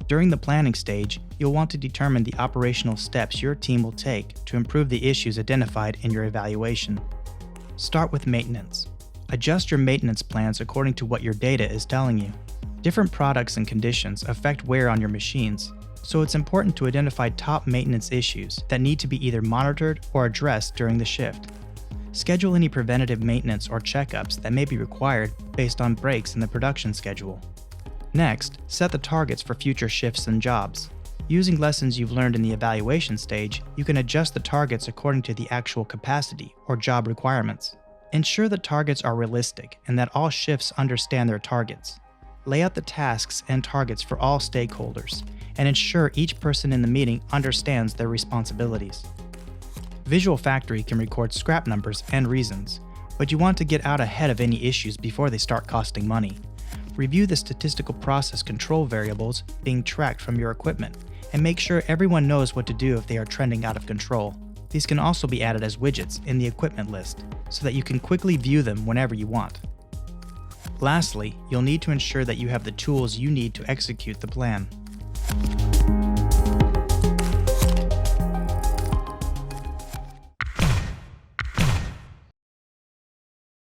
During the planning stage, you'll want to determine the operational steps your team will take to improve the issues identified in your evaluation. Start with maintenance. Adjust your maintenance plans according to what your data is telling you. Different products and conditions affect wear on your machines, so it's important to identify top maintenance issues that need to be either monitored or addressed during the shift. Schedule any preventative maintenance or checkups that may be required based on breaks in the production schedule. Next, set the targets for future shifts and jobs. Using lessons you've learned in the evaluation stage, you can adjust the targets according to the actual capacity or job requirements. Ensure the targets are realistic and that all shifts understand their targets. Lay out the tasks and targets for all stakeholders, and ensure each person in the meeting understands their responsibilities. Visual Factory can record scrap numbers and reasons, but you want to get out ahead of any issues before they start costing money. Review the statistical process control variables being tracked from your equipment, and make sure everyone knows what to do if they are trending out of control. These can also be added as widgets in the equipment list, so that you can quickly view them whenever you want. Lastly, you'll need to ensure that you have the tools you need to execute the plan.